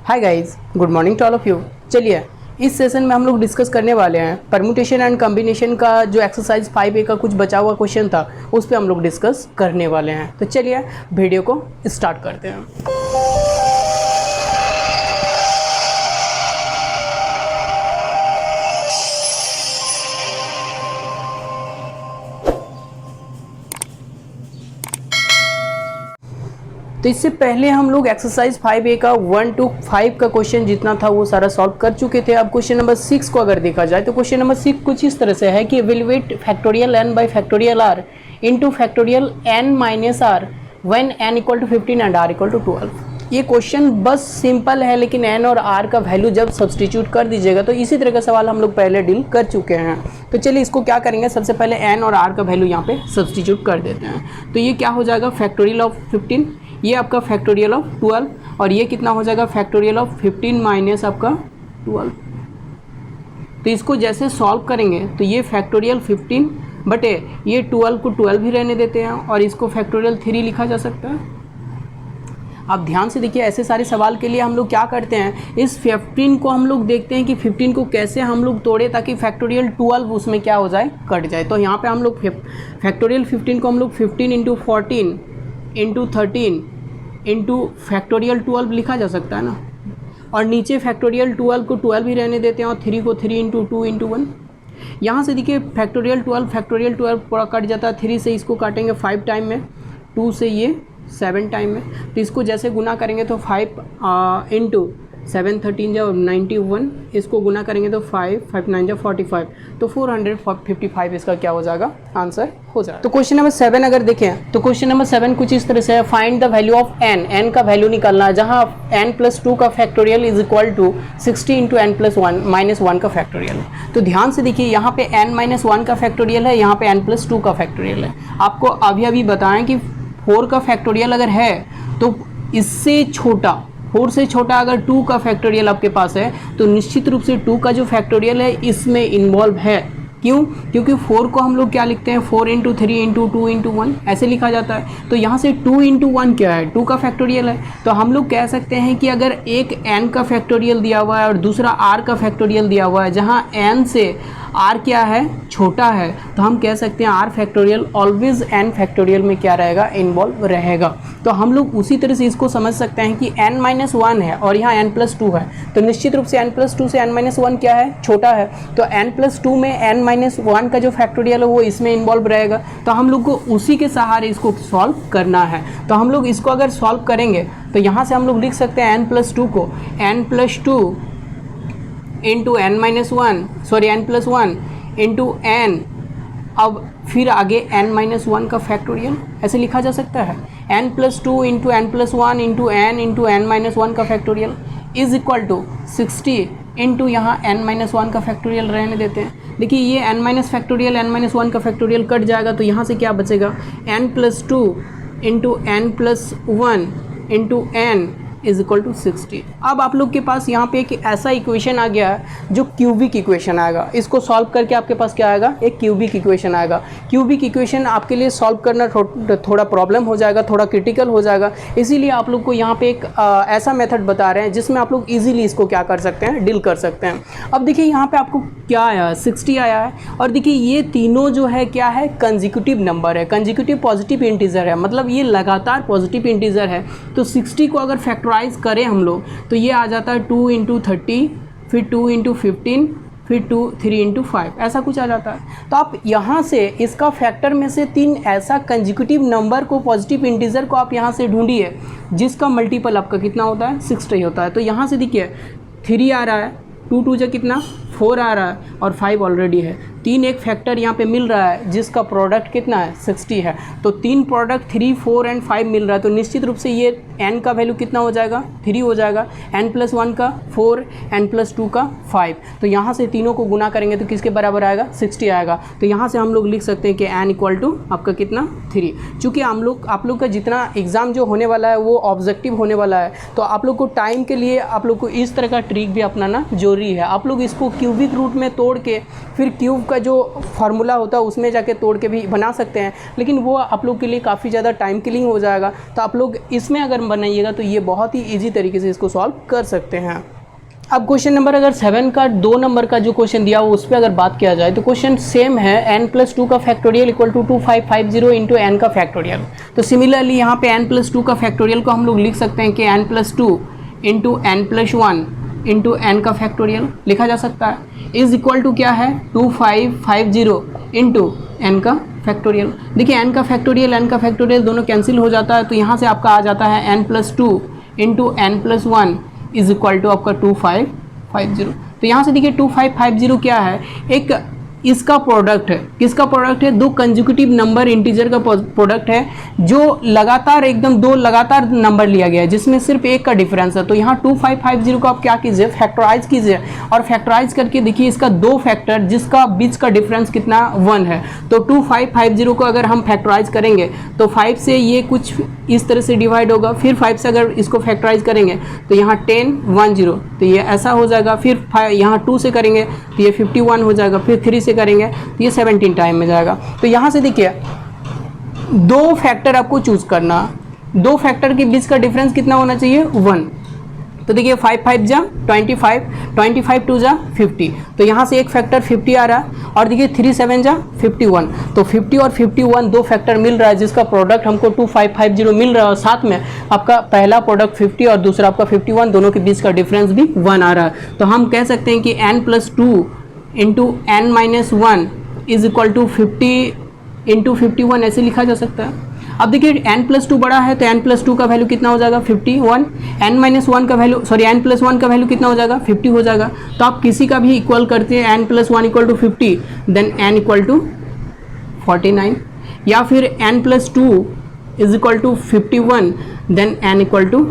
Hi guys, good morning to all of you. चलिए इस session में हम लोग डिस्कस करने वाले हैं परम्यूटेशन एंड कॉम्बिनेशन का जो एक्सरसाइज 5A का कुछ बचा हुआ क्वेश्चन था उस पर हम लोग डिस्कस करने वाले हैं। तो चलिए वीडियो को स्टार्ट करते हैं। तो इससे पहले हम लोग एक्सरसाइज 5A का 1 to 5 का क्वेश्चन जितना था वो सारा सॉल्व कर चुके थे। अब क्वेश्चन नंबर 6 को अगर देखा जाए तो क्वेश्चन नंबर 6 कुछ इस तरह से है कि evaluate factorial n by factorial r into factorial n minus r when n equal to 15 and r equal to 12। ये क्वेश्चन बस सिंपल है, लेकिन n और r का वैल्यू जब सब्सटीट्यूट कर दीजिएगा तो इसी तरह का सवाल हम लोग पहले डील कर चुके हैं। तो चलिए इसको क्या करेंगे, सबसे पहले n और r का वैल्यू यहाँ पे सब्सटीट्यूट कर देते हैं। तो ये क्या हो जाएगा, फैक्टोरियल ऑफ 15, ये आपका फैक्टोरियल ऑफ 12 और ये कितना हो जाएगा, फैक्टोरियल ऑफ 15 माइनस आपका 12। तो इसको जैसे सॉल्व करेंगे तो ये फैक्टोरियल 15 बटे ये 12 को 12 भी रहने देते हैं और इसको फैक्टोरियल 3 लिखा जा सकता है। अब ध्यान से देखिए, ऐसे सारे सवाल के लिए हम लोग क्या करते हैं, इस 15 को हम लोग देखते हैं कि 15 को कैसे हम लोग तोड़े ताकि फैक्टोरियल 12 उसमें क्या हो जाए, कट जाए। तो यहाँ पे हम लोग फैक्टोरियल 15 को हम लोग 15 इंटू 14 इंटू 13 इंटू फैक्टोरियल 12 लिखा जा सकता है ना, और नीचे फैक्टोरियल 12 को 12 ही रहने देते हैं और 3 को 3 इंटू 2 इंटू 1। यहाँ से देखिए फैक्टोरियल 12 पूरा कट जाता है, 3 से इसको काटेंगे 5 टाइम में, 2 से ये 7 टाइम में। तो इसको जैसे गुना करेंगे तो 5 इंटू 7 13 जा 91, इसको गुना करेंगे तो 5 9 जा 45, तो 455 इसका क्या हो जाएगा, आंसर हो जाएगा। तो क्वेश्चन नंबर 7 अगर देखें तो क्वेश्चन नंबर 7 कुछ इस तरह से है, find the value of n का वैल्यू निकालना है, जहां n प्लस 2 का factorial is equal to 60 into n plus 1 minus 1 का फैक्टोरियल। तो ध्यान से देखिए, यहाँ पे n माइनस 1 का फैक्टोरियल है, यहाँ पे n प्लस 2 का फैक्टोरियल है। आपको अभी बताएं कि 4 का फैक्टोरियल अगर है तो इससे छोटा, 4 से छोटा अगर 2 का फैक्टोरियल आपके पास है तो निश्चित रूप से 2 का जो फैक्टोरियल है इसमें इन्वॉल्व है। क्यों? क्योंकि 4 को हम लोग क्या लिखते हैं, 4 इंटू 3 इंटू 2 इंटू 1 ऐसे लिखा जाता है। तो यहाँ से 2 इंटू 1 क्या है, 2 का फैक्टोरियल है। तो हम लोग कह सकते हैं कि अगर एक n का फैक्टोरियल दिया हुआ है और दूसरा r का फैक्टोरियल दिया हुआ है, जहाँ n से r क्या है, छोटा है, तो हम कह सकते हैं r factorial always n factorial में क्या रहेगा, इन्वॉल्व रहेगा। तो हम लोग उसी तरह से इसको समझ सकते हैं कि n माइनस 1 है और यहाँ n प्लस 2 है, तो निश्चित रूप से n प्लस 2 से n माइनस 1 क्या है, छोटा है। तो n प्लस 2 में n माइनस 1 का जो फैक्टोरियल है वो इसमें इन्वॉल्व रहेगा। तो हम लोग को उसी के सहारे इसको सॉल्व करना है। तो हम लोग इसको अगर सॉल्व करेंगे तो यहाँ से हम लोग लिख सकते हैं n प्लस 2 को n plus 2 into n minus 1, sorry n plus 1 into n, अब फिर आगे n माइनस 1 का फैक्टोरियल ऐसे लिखा जा सकता है, n plus 2 into n plus 1 into n minus 1 का factorial is equal to 60 into यहाँ n माइनस 1 का फैक्टोरियल रहने देते हैं। देखिए ये n minus factorial n minus 1 का फैक्टोरियल कट जाएगा, तो यहाँ से क्या बचेगा, n plus 2 into n plus 1 into n is equal to 60। अब आप लोग के पास यहाँ पे एक ऐसा इक्वेशन आ गया है जो क्यूबिक इक्वेशन आएगा। इसको सॉल्व करके आपके पास क्या आएगा, एक क्यूबिक इक्वेशन आएगा। क्यूबिक इक्वेशन आपके लिए सॉल्व करना थोड़ा प्रॉब्लम हो जाएगा, थोड़ा क्रिटिकल हो जाएगा, इसीलिए आप लोग को यहाँ पे एक ऐसा मेथड बता रहे हैं जिसमें आप लोग ईजिली इसको क्या कर सकते हैं, डील कर सकते हैं। अब देखिए यहाँ पर आपको क्या आया है, 60 आया है, और देखिए ये तीनों जो है क्या है, कंजिक्यूटिव नंबर है, कंजिक्यूटिव पॉजिटिव इंटीजर है, मतलब ये लगातार पॉजिटिव इंटीजर है। तो 60 को अगर फैक्टराइज करें हम लोग तो ये आ जाता है 2 इंटू 30, फिर 2 इंटू 15, फिर 3 इंटू 5, ऐसा कुछ आ जाता है। तो आप यहाँ से इसका फैक्टर में से 3 ऐसा कंजिक्यूटिव नंबर को, पॉजिटिव इंटीजर को आप यहाँ से ढूंढिए जिसका मल्टीपल आपका कितना होता है, 60 होता है। तो यहाँ से देखिए 3 आ रहा है, 2 2 जा कितना 4 आ रहा है और 5 ऑलरेडी है, 3 एक फैक्टर यहाँ पे मिल रहा है जिसका प्रोडक्ट कितना है, 60 है। तो 3 प्रोडक्ट 3 4 एंड 5 मिल रहा है, तो निश्चित रूप से ये n का वैल्यू कितना हो जाएगा, 3 हो जाएगा, n प्लस 1 का 4, n प्लस 2 का 5। तो यहाँ से तीनों को गुना करेंगे तो किसके बराबर आएगा, 60 आएगा। तो यहाँ से हम लोग लिख सकते हैं कि n इक्वल टू आपका कितना, 3। चूँकि आप लोग का जितना एग्ज़ाम जो होने वाला है वो ऑब्जेक्टिव होने वाला है, तो आप लोग को टाइम के लिए आप लोग को इस तरह का ट्रिक भी अपनाना जरूरी है। आप लोग इसको क्यूबिक रूट में तोड़ के फिर क्यूब का जो फार्मूला होता है उसमें जाके तोड़ के भी बना सकते हैं, लेकिन वो आप लोग के लिए काफ़ी ज़्यादा टाइम किलिंग हो जाएगा। तो आप लोग इसमें अगर बनाइएगा तो ये बहुत ही ईजी तरीके से इसको सॉल्व कर सकते हैं। अब क्वेश्चन नंबर अगर 7 का 2 नंबर का जो क्वेश्चन दिया हो उस पर अगर बात किया जाए तो क्वेश्चन सेम है, n+2 का factorial equal to 2550 into N का फैक्टोरियल। तो सिमिलरली यहाँ पे n+2 का फैक्टोरियल को हम लोग लिख सकते हैं कि n+2 into n+1 into N का फैक्टोरियल लिखा जा सकता है, इज इक्वल टू क्या है 2550 इंटू एन का फैक्टोरियल। देखिए एन का फैक्टोरियल दोनों कैंसिल हो जाता है, तो यहाँ से आपका आ जाता है n+2 into n+1 is equal to आपका 2550। तो यहाँ से देखिए 2550 क्या है, एक इसका प्रोडक्ट है, किसका प्रोडक्ट है, दो कंज्यूकेटिव नंबर इंटीजर का प्रोडक्ट है जो लगातार एकदम दो लगातार नंबर लिया गया है जिसमें सिर्फ एक का डिफरेंस है। तो यहाँ 2550 को आप क्या कीजिए, फैक्टराइज कीजिए और फैक्टराइज करके देखिए इसका दो फैक्टर जिसका बीच का डिफरेंस कितना 1 है। तो 2550 को अगर हम फैक्टराइज करेंगे तो 5 से ये कुछ इस तरह से डिवाइड होगा, फिर 5 से अगर इसको फैक्टराइज करेंगे तो यहाँ 10 1 0 तो ये ऐसा हो जाएगा, फिर यहाँ 2 से करेंगे तो ये 51 हो जाएगा, फिर 3 से करेंगे तो ये 17 टाइम में जाएगा। तो यहाँ से देखिए दो फैक्टर आपको चूज करना, दो फैक्टर के बीच का डिफरेंस कितना होना चाहिए 1। तो देखिए 5 5 जा 25, 25 2 जा 50, तो यहाँ से एक फैक्टर 50 आ रहा है और देखिए 3 7 जा 51, तो 50 और 51 दो फैक्टर मिल रहा है जिसका प्रोडक्ट हमको 2550 मिल रहा है और साथ में आपका पहला प्रोडक्ट 50 और दूसरा आपका 51 दोनों के बीच का डिफरेंस भी 1 आ रहा है। तो हम कह सकते हैं कि n+2 into n-1 is equal to 50 into 51 ऐसे लिखा जा सकता है। अब देखिए n+2 बड़ा है तो n+2 का वैल्यू कितना हो जाएगा 51, n-1 का वैल्यू n+1 का वैल्यू कितना हो जाएगा 50 हो जाएगा। तो आप किसी का भी इक्वल करते हैं n+1 equal to 50 then n equal to 49, या फिर n+2 is equal to 51 then n equal to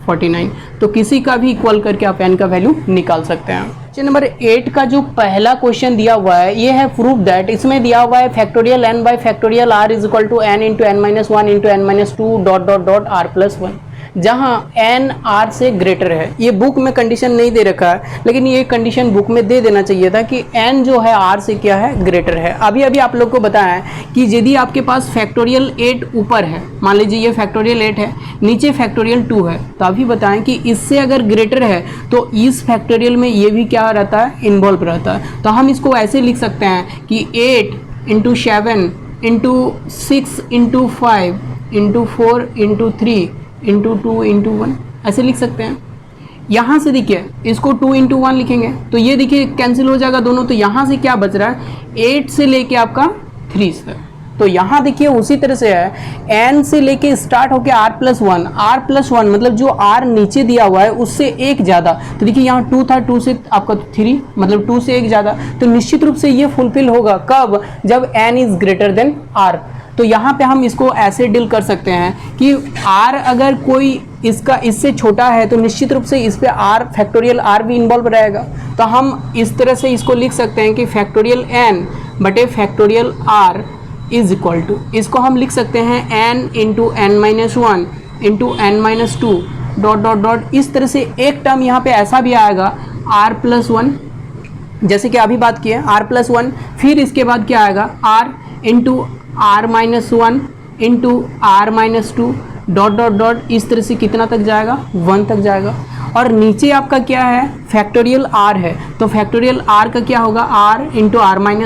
49। तो किसी का भी इक्वल करके आप n का वैल्यू निकाल सकते हैं। क्वेश्चन नंबर 8 का जो पहला क्वेश्चन दिया हुआ है ये है प्रूफ दैट, इसमें दिया हुआ है factorial n by factorial r is equal to n into n-1 into n-2 dot dot dot r+1, जहाँ n r से ग्रेटर है। ये बुक में कंडीशन नहीं दे रखा है लेकिन ये कंडीशन बुक में दे देना चाहिए था कि n जो है r से क्या है ग्रेटर है। अभी अभी आप लोग को बताया है कि यदि आपके पास फैक्टोरियल 8 ऊपर है, मान लीजिए ये फैक्टोरियल 8 है, नीचे फैक्टोरियल 2 है, तो अभी बताएं कि इससे अगर ग्रेटर है तो इस फैक्टोरियल में ये भी क्या रहता है इन्वॉल्व रहता है। तो हम इसको ऐसे लिख सकते हैं कि 8 into 7 into 6 into 5 into 4 into 3 into 2 into 1 ऐसे लिख सकते हैं। यहाँ से देखिए इसको 2 इंटू 1 लिखेंगे तो ये देखिए कैंसिल हो जाएगा दोनों, तो यहाँ से क्या बच रहा है 8 से लेके आपका 3 तक। तो यहाँ देखिए उसी तरह से है n से लेके स्टार्ट होके r+1 मतलब जो r नीचे दिया हुआ है उससे एक ज़्यादा। तो देखिए यहाँ 2 था, 2 से आपका 3 मतलब 2 से एक ज़्यादा, तो निश्चित रूप से ये फुलफिल होगा कब, जब n is greater than r। तो यहाँ पे हम इसको ऐसे डील कर सकते हैं कि r अगर कोई इसका इससे छोटा है तो निश्चित रूप से इस पे r फैक्टोरियल r भी इन्वॉल्व रहेगा। तो हम इस तरह से इसको लिख सकते हैं कि फैक्टोरियल n बटे factorial r is equal to, इसको हम लिख सकते हैं n into n-1 into n-2 dot dot dot. इस तरह से एक टर्म यहाँ पे ऐसा भी आएगा r+1, जैसे कि अभी बात किए r+1, फिर इसके बाद क्या आएगा r into r-1 into r-2 dot dot dot. इस तरह से कितना तक जाएगा 1 तक जाएगा। और नीचे आपका क्या है फैक्टोरियल r है, तो फैक्टोरियल r का क्या होगा r into r-1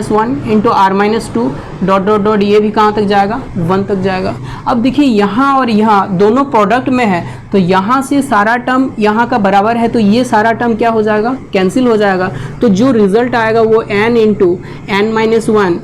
into r-2 dot dot dot, ये भी कहाँ तक जाएगा 1 तक जाएगा। अब देखिए यहाँ और यहाँ दोनों प्रोडक्ट में है तो यहाँ से सारा टर्म यहाँ का बराबर है, तो ये सारा टर्म क्या हो जाएगा कैंसिल हो जाएगा। तो जो रिजल्ट आएगा वो n into n-1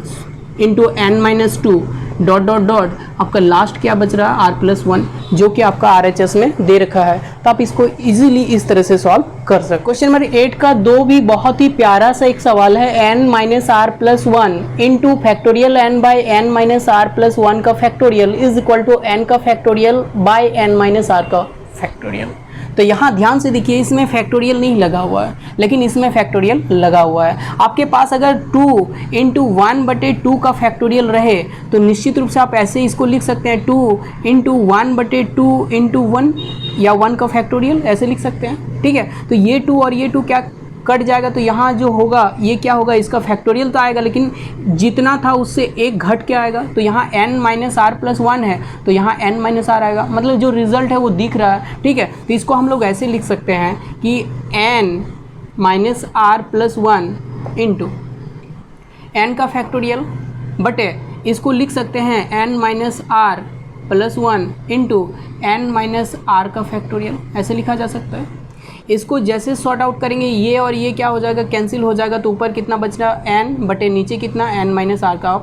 into n-2 dot dot dot, आपका लास्ट क्या बच रहा है r+1 जो कि आपका RHS में दे रखा है। तो आप इसको इजीली इस तरह से सॉल्व कर सकते। क्वेश्चन नंबर 8 का 2 भी बहुत ही प्यारा सा एक सवाल है, n-r+1 into factorial n by n-r+1 का factorial is equal to n का फैक्टोरियल बाई n-r का फैक्टोरियल। तो यहाँ ध्यान से देखिए इसमें फैक्टोरियल नहीं लगा हुआ है लेकिन इसमें फैक्टोरियल लगा हुआ है। आपके पास अगर 2 इंटू 1 बटे 2 का फैक्टोरियल रहे तो निश्चित रूप से आप ऐसे इसको लिख सकते हैं 2 इंटू 1 बटे 2 इंटू 1 या 1 का फैक्टोरियल ऐसे लिख सकते हैं। ठीक है, तो ये 2 और ये 2 क्या कट जाएगा तो यहाँ जो होगा ये क्या होगा, इसका फैक्टोरियल तो आएगा लेकिन जितना था उससे एक घट के आएगा, तो यहाँ n माइनस आर प्लस 1 है तो यहाँ n माइनस आर आएगा, मतलब जो रिजल्ट है वो दिख रहा है। ठीक है, तो इसको हम लोग ऐसे लिख सकते हैं कि n minus R plus 1 into N का फैक्टोरियल बटे इसको लिख सकते हैं n minus R plus 1 into N minus R का फैक्टोरियल, ऐसे लिखा जा सकता है। इसको जैसे सॉर्ट आउट करेंगे ये और ये क्या हो जाएगा, कैंसिल हो जाएगा, तो ऊपर कितना बच रहा n बटे नीचे कितना n माइनस आर का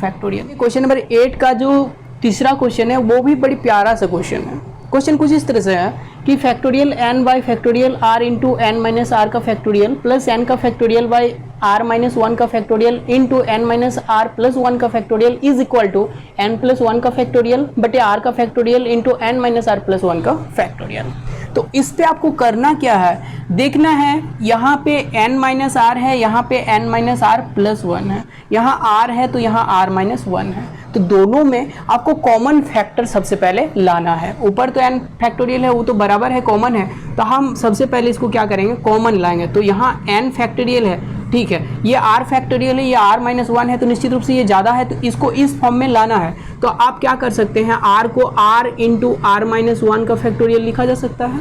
फैक्टोरियल। क्वेश्चन नंबर 8 का जो तीसरा क्वेश्चन है वो भी बड़ी प्यारा सा क्वेश्चन है। क्वेश्चन कुछ इस तरह से है कि factorial n by factorial r into N minus R का फैक्टोरियल प्लस n का फैक्टोरियल बाई r माइनस 1 का factorial into N minus R plus 1 का factorial is equal to n plus 1 का फैक्टोरियल बटे r का factorial into N minus R plus 1 का factorial. तो इस पे आपको करना क्या है, देखना है यहाँ पे n माइनस आर है, यहाँ पे n माइनस आर प्लस 1 है, यहाँ r है तो यहाँ r माइनस 1 है, तो दोनों में आपको कॉमन फैक्टर सबसे पहले लाना है। ऊपर तो n फैक्टोरियल है वो तो बराबर है, कॉमन है, तो हम सबसे पहले इसको क्या करेंगे, कॉमन लाएंगे। तो यहाँ n फैक्टोरियल है, ठीक है, ये r फैक्टोरियल है, ये r माइनस 1 है, तो निश्चित रूप से ये ज़्यादा है, तो इसको इस फॉर्म में लाना है। तो आप क्या कर सकते हैं, r को r इंटू आर माइनस 1 का फैक्टोरियल लिखा जा सकता है,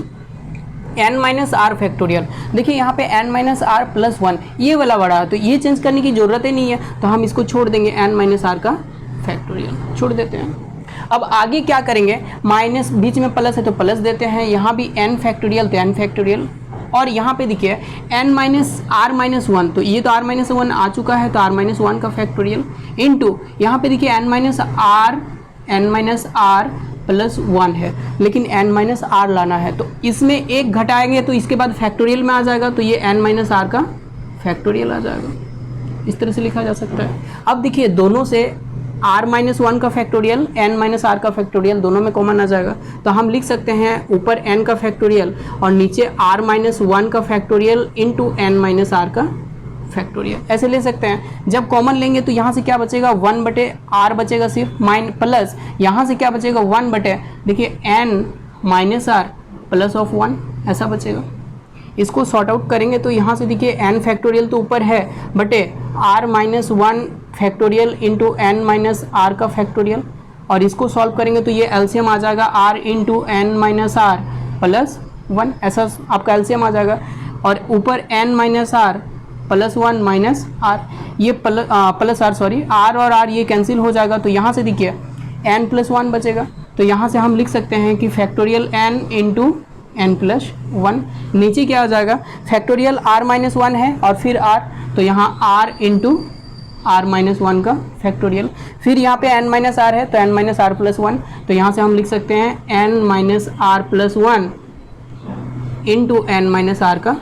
n माइनस आर फैक्टोरियल। देखिए यहाँ पे n माइनस आर प्लस 1 ये वाला बड़ा है, तो ये चेंज करने की ज़रूरत ही नहीं है, तो हम इसको छोड़ देंगे, n माइनस आर का फैक्टोरियल छोड़ देते हैं। अब आगे क्या करेंगे, माइनस बीच में प्लस है तो प्लस देते हैं, यहाँ भी n फैक्टोरियल तो n फैक्टोरियल, और यहाँ पे देखिए n माइनस आर माइनस 1, तो ये तो r माइनस 1 आ चुका है तो r माइनस 1 का फैक्टोरियल इंटू यहाँ पे देखिए n माइनस आर प्लस 1 है, लेकिन n माइनस आर लाना है, तो इसमें एक घटाएंगे तो इसके बाद फैक्टोरियल में आ जाएगा, तो ये n माइनस आर का फैक्टोरियल आ जाएगा। इस तरह से लिखा जा सकता है। अब देखिए दोनों से r माइनस 1 का फैक्टोरियल n माइनस आर का फैक्टोरियल दोनों में कॉमन आ जाएगा, तो हम लिख सकते हैं ऊपर n का फैक्टोरियल और नीचे r माइनस 1 का factorial into N minus R का फैक्टोरियल, ऐसे ले सकते हैं। जब कॉमन लेंगे तो यहाँ से क्या बचेगा, 1 बटे r बचेगा सिर्फ, प्लस यहाँ से क्या बचेगा 1 बटे देखिए n minus R plus of 1 ऐसा बचेगा। इसको सॉर्ट आउट करेंगे तो यहाँ से देखिए n फैक्टोरियल तो ऊपर है बटे r minus 1 factorial into N minus R का फैक्टोरियल, और इसको सॉल्व करेंगे तो ये एलसीएम आ जाएगा r into N minus R plus 1, ऐसा आपका एलसीएम आ जाएगा। और ऊपर n minus R plus 1 minus R, ये प्लस आर सॉरी r और r ये कैंसिल हो जाएगा, तो यहाँ से देखिए n प्लस 1 बचेगा, तो यहाँ से हम लिख सकते हैं कि factorial n into n plus 1, नीचे क्या हो जाएगा, फैक्टोरियल r माइनस 1 है और फिर r, तो यहाँ r इंटू आर माइनस 1 का फैक्टोरियल, फिर यहाँ पे n माइनस आर है तो n माइनस आर प्लस 1, तो यहाँ से हम लिख सकते हैं n minus R plus 1 into N minus R का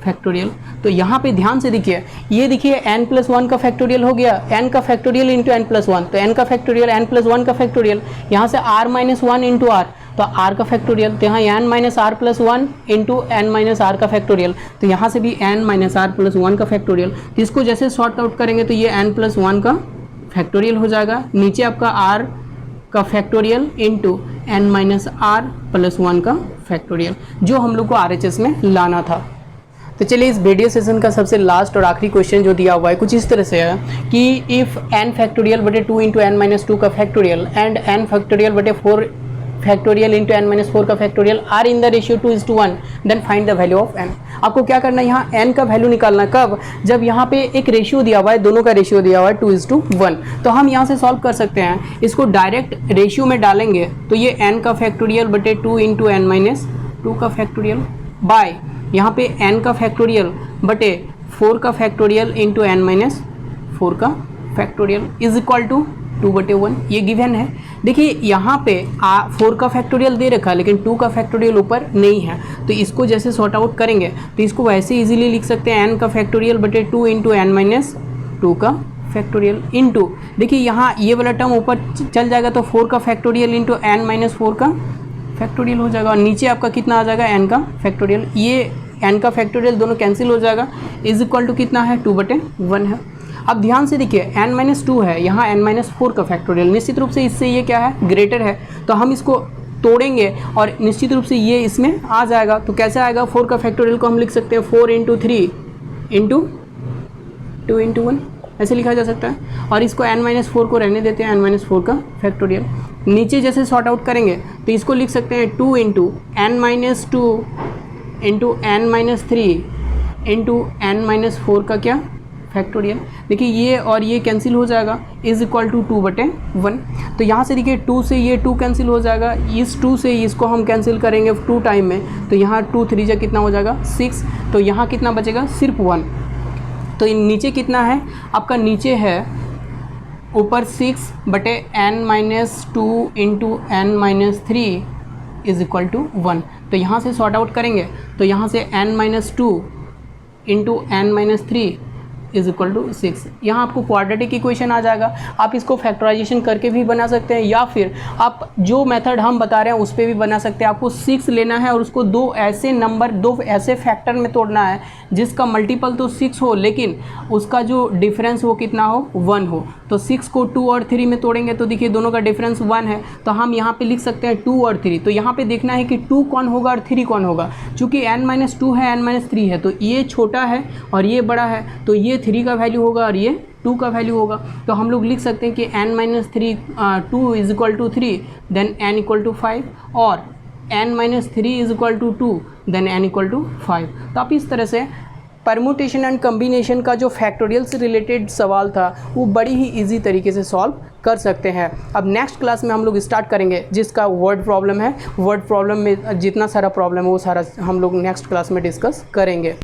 फैक्टोरियल। तो यहाँ पे ध्यान से देखिए, ये देखिए n प्लस 1 का फैक्टोरियल हो गया, n का फैक्टोरियल इंटू एन प्लस 1, तो n का फैक्टोरियल n प्लस 1 का फैक्टोरियल, यहाँ से r माइनस 1 इंटू आर, तो r का फैक्टोरियल, तो यहाँ n minus R plus 1 into N minus R का फैक्टोरियल, तो यहाँ से भी n माइनस आर प्लस 1 का फैक्टोरियल। तो इसको जैसे शॉर्ट आउट करेंगे तो ये n प्लस 1 का फैक्टोरियल हो जाएगा, नीचे आपका r का factorial into N minus R plus 1 का फैक्टोरियल, जो हम लोग को RHS में लाना था। तो चलिए इस वीडियो सेशन का सबसे लास्ट और आखिरी क्वेश्चन जो दिया हुआ है कुछ इस तरह से है कि इफ़ n फैक्टोरियल बटे 2 इंटू एन माइनस 2 का फैक्टोरियल एंड n फैक्टोरियल बटे 4 फैक्टोरियल इंटू एन माइनस 4 का factorial are in the ratio 2:1, then find the value of n। आपको क्या करना है, यहाँ n का वैल्यू निकालना, कब, जब यहाँ पे एक रेशियो दिया हुआ है, दोनों का रेशियो दिया हुआ है 2:1, तो हम यहाँ से सॉल्व कर सकते हैं। इसको डायरेक्ट रेशियो में डालेंगे तो ये n का फैक्टोरियल बटे 2 इंटू एन माइनस 2 का फैक्टोरियल बाय यहाँ पे n का फैक्टोरियल बटे 4 का फैक्टोरियल इंटू एन माइनस 4 का फैक्टोरियल इज इक्वल टू 2/1, ये गिवन है। देखिए यहाँ पे 4 का फैक्टोरियल दे रखा है लेकिन 2 का फैक्टोरियल ऊपर नहीं है, तो इसको जैसे सॉर्ट आउट करेंगे तो इसको वैसे इजीली लिख सकते हैं n का फैक्टोरियल बटे 2 इंटू एन माइनस 2 का फैक्टोरियल इंटू, देखिए यहाँ ये वाला टर्म ऊपर चल जाएगा तो 4 का फैक्टोरियल इंटू एन माइनस 4 का फैक्टोरियल हो जाएगा, और नीचे आपका कितना आ जाएगा n का फैक्टोरियल, ये n का फैक्टोरियल दोनों कैंसिल हो जाएगा, इज इक्वल टू कितना है 2/1 है। अब ध्यान से देखिए n माइनस 2 है, यहाँ n माइनस 4 का फैक्टोरियल, निश्चित रूप से इससे ये क्या है ग्रेटर है, तो हम इसको तोड़ेंगे और निश्चित रूप से ये इसमें आ जाएगा। तो कैसे आएगा, 4 का फैक्टोरियल को हम लिख सकते हैं 4 इंटू 3 इंटू 2 इंटू 1 ऐसे लिखा जा सकता है। और इसको n-4 को रहने देते हैं, n-4 का फैक्टोरियल। नीचे जैसे सॉर्ट आउट करेंगे तो इसको लिख सकते हैं 2 into n-2 into n-3 into n-4 का क्या फैक्टोरियल। देखिए ये और ये कैंसिल हो जाएगा, इज इक्वल टू 2/1। तो यहाँ से देखिए 2 से ये 2 कैंसिल हो जाएगा, इस 2 से इसको हम कैंसिल करेंगे 2 टाइम में, तो यहाँ 2 3 जा कितना हो जाएगा 6। तो यहाँ कितना बचेगा सिर्फ 1। तो नीचे कितना है आपका, नीचे है ऊपर 6/n-2 into n-3 is equal to 1। तो यहाँ से सॉर्ट आउट करेंगे तो यहाँ से n-2 into n-3 is equal to 6। यहाँ आपको क्वाड्रेटिक इक्वेशन आ जाएगा। आप इसको फैक्टराइजेशन करके भी बना सकते हैं, या फिर आप जो मेथड हम बता रहे हैं उस पर भी बना सकते हैं। आपको 6 लेना है और उसको दो ऐसे फैक्टर में तोड़ना है जिसका मल्टीपल तो 6 हो, लेकिन उसका जो डिफरेंस वो कितना हो 1 हो। तो 6 को 2 और 3 में तोड़ेंगे तो देखिए दोनों का डिफरेंस 1 है, तो हम यहाँ पे लिख सकते हैं 2 और 3। तो यहाँ पे देखना है कि 2 कौन होगा और 3 कौन होगा। चूँकि n-2 है n-3 है, तो ये छोटा है और ये बड़ा है, तो ये 3 का वैल्यू होगा और ये 2 का वैल्यू होगा। तो हम लोग लिख सकते हैं कि n-3 2 is equal to 3 then n equal to 5, और n-3 is equal to 2 then n equal to 5। तो आप इस तरह से परमुटेशन एंड कम्बिनेशन का जो फैक्टोरियल से रिलेटेड सवाल था वो बड़ी ही इजी तरीके से सॉल्व कर सकते हैं। अब नेक्स्ट क्लास में हम लोग स्टार्ट करेंगे जिसका वर्ड प्रॉब्लम है। वर्ड प्रॉब्लम में जितना सारा प्रॉब्लम है वो सारा हम लोग नेक्स्ट क्लास में डिस्कस करेंगे।